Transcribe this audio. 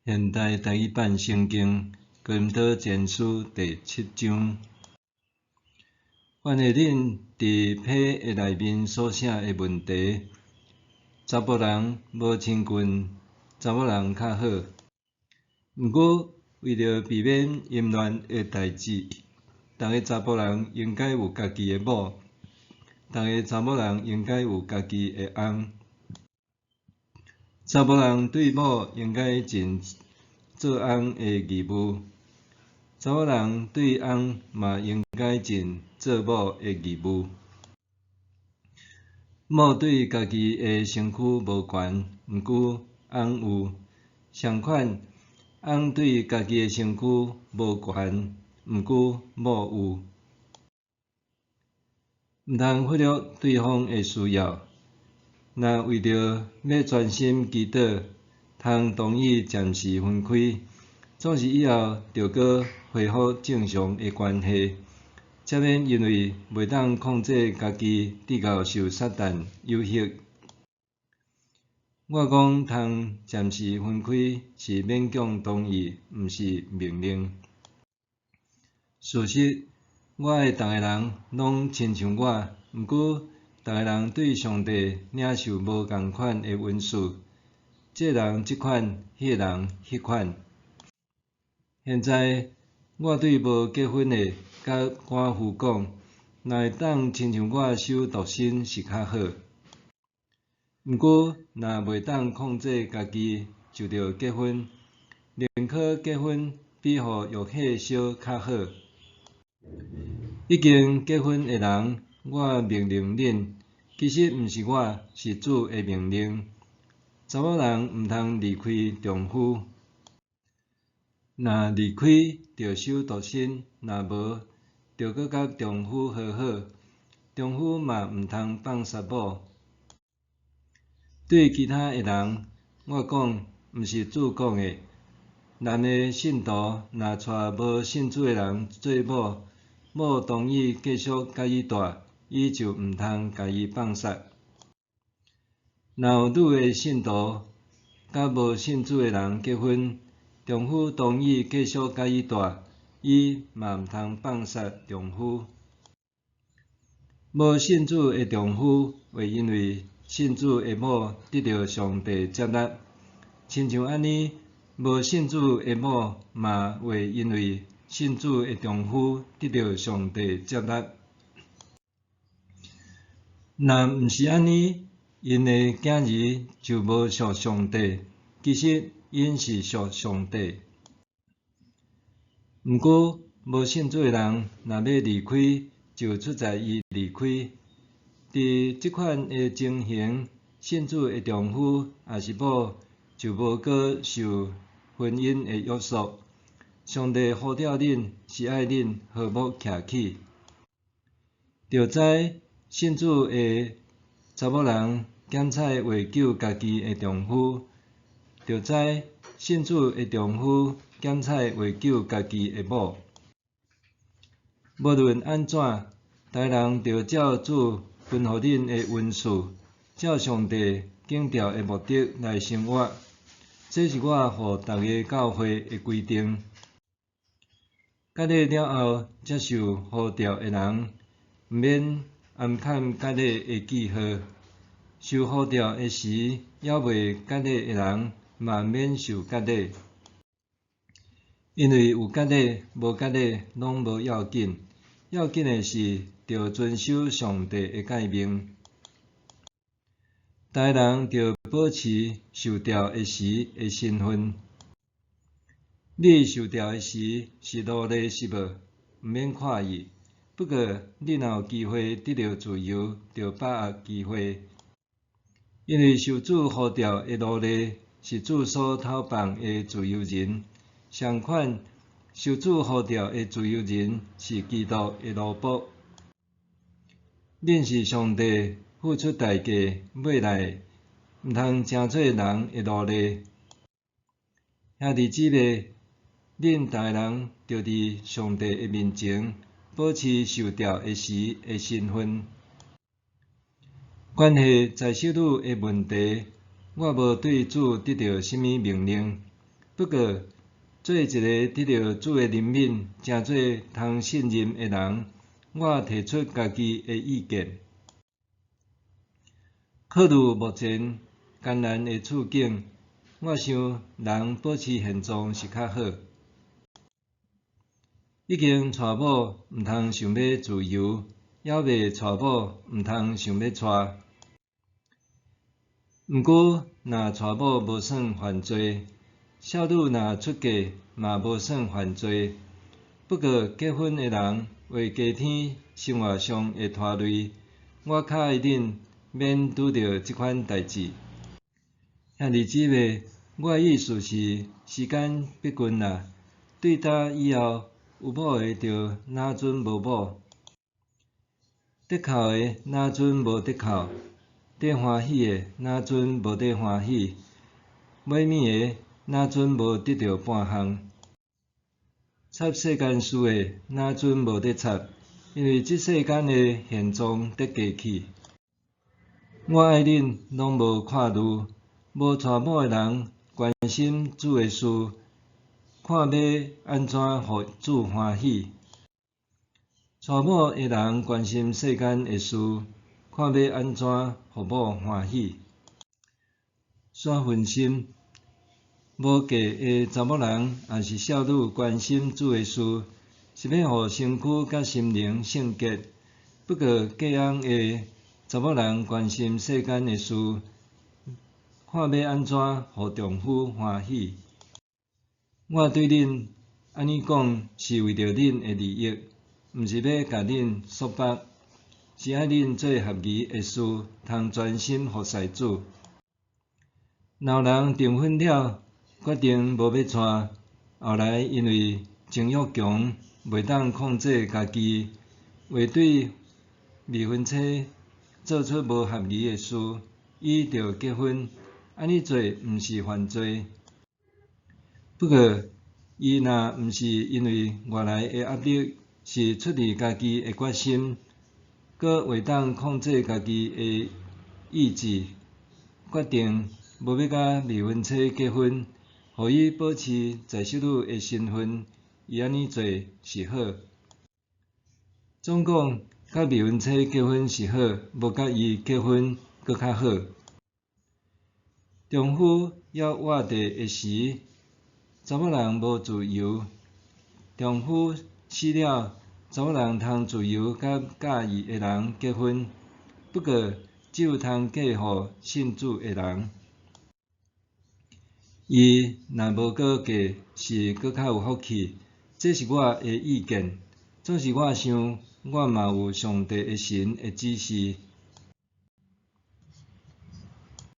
现代台语版圣经哥林多前书第7章。愿下恁伫批的内面所写的问题，查甫人无亲近查某人较好。毋过为着避免淫乱的代志，逐个查甫人应该有家己的某，逐个查某人应该有家己的翁。查某人对某应该尽做翁的义务，查某人对翁嘛应该尽做某的义务。某对家己的身躯无权，毋过翁有；相反，翁对家己的身躯无权，毋过某有。毋通忽略对方的需要。若为着要专心祈祷，通同意暂时分开，总是以后就搁恢复正常的关系，才免因为袂当控制家己，直到受撒旦诱惑。我讲通暂时分开是勉强同意，毋是命令。事实，我爱逐个人拢亲像我，毋过逐个人对上帝领受无共款的恩赐，这人即款，迄人迄款。现在我对无结婚的甲寡妇讲，若会当亲像我守独身是较好。毋过若袂当控制家己，就着结婚，宁可结婚比互玉蟹烧较好。已经结婚的人，我命令恁，其实毋是我，是主的命令。查某人毋通离开丈夫，若离开，就守独身；若无，就搁甲丈夫和好。丈夫嘛毋通放杀某。对其他的人，我讲毋是主讲的。咱的信徒若带无信主的人做某，某同意继续甲伊住，伊就毋通甲伊放杀。若有女的信徒甲无信主的人结婚，丈夫同意继续甲伊住，伊嘛毋通放杀丈夫。无信主的丈夫会因为信主的某得到上帝接纳，亲像安尼，无信主的某嘛会因为信主的丈夫得到上帝接纳。若毋是安尼，因的囝儿就无属上帝，其实因是属上帝。毋过无信主的人若要离开，就出在伊离开。伫即款的情形，信主的丈夫也是某，就无搁受婚姻的约束。上帝呼召恁，是爱恁和睦徛起。着知信主的查某人检采为救家己的丈夫，着知信主的丈夫检采为救家己的某。无论安怎，逐个人着照主分予恁的恩赐，照上帝建造的目的来生活。这是我予逐个教会的规定。割礼了后接受呼召的人，毋免暗砍割礼的记号；受呼召的时，还未割礼的人嘛免受割礼。因为有割礼无割礼拢无要紧，要紧的是着遵守上帝的诫命。逐个人着保持受召的时的身份。你受召的时是奴隶是无？毋免看伊。不过你若有机会得到自由，就把握机会。因为受主呼召的奴隶是主所讨放的自由人，相反，受主呼召的自由人是基督的奴仆。恁是上帝付出代价买来的，毋通成做人的奴隶。兄弟姊妹，恁逐个人着伫上帝的面前保持受召的时的身份。关系在守女的问题，我无对主得到什么命令。不过，做一个得到主的怜悯、诚做通信任的人，我提出家己的意见。考虑目前艰难的处境，我想人保持现状是较好。已经娶某，毋通想要自由；还未娶某，毋通想要娶。毋过，若娶某无算犯罪，少女若出嫁嘛无算犯罪。不过，结婚的人为家庭生活上会拖累，我较爱恁免拄到即款代志。兄弟姊妹，我的意思是，时间逼近啦，对答以后，有某的就哪准无某，得哭的哪准无得哭，得欢喜的哪准无得欢喜，买物的哪准无得到半项，插世间事的哪准无得插，因为即世间的现状得过去。我爱恁拢无看路，无娶某的人关心主的事，看要安怎互主欢喜；娶某的人关心世间的事，看要安怎互某欢喜。煞分心，无嫁的查某人也是少女关心主的事，是要互身躯甲心灵圣洁。不过嫁翁的查某人关心世间的事，看要安怎互丈夫欢喜。我对恁安尼讲，是为着恁的利益，毋是要甲恁束缚，是爱恁做合宜的事，通专心服侍主。若有人订婚了，决定无要娶，后来因为情欲强，袂当控制家己，为对未婚妻做出无合宜的事，伊着结婚，安尼做毋是犯罪。不过，伊若毋是因为外来的压力，是出于家己的决心，搁袂当控制家己的意志，决定无要甲未婚妻结婚，互伊保持在守女的身份，伊安尼做是好。总讲，甲未婚妻结婚是好，无甲伊结婚搁较好。丈夫要活地的时，查某人无自由；丈夫死了，查某人通自由甲喜意的人结婚。不过，只有通嫁互信主的人。伊若无搁嫁，是搁较有福气。这是我的意见。总是我想，我嘛有上帝的神的指示，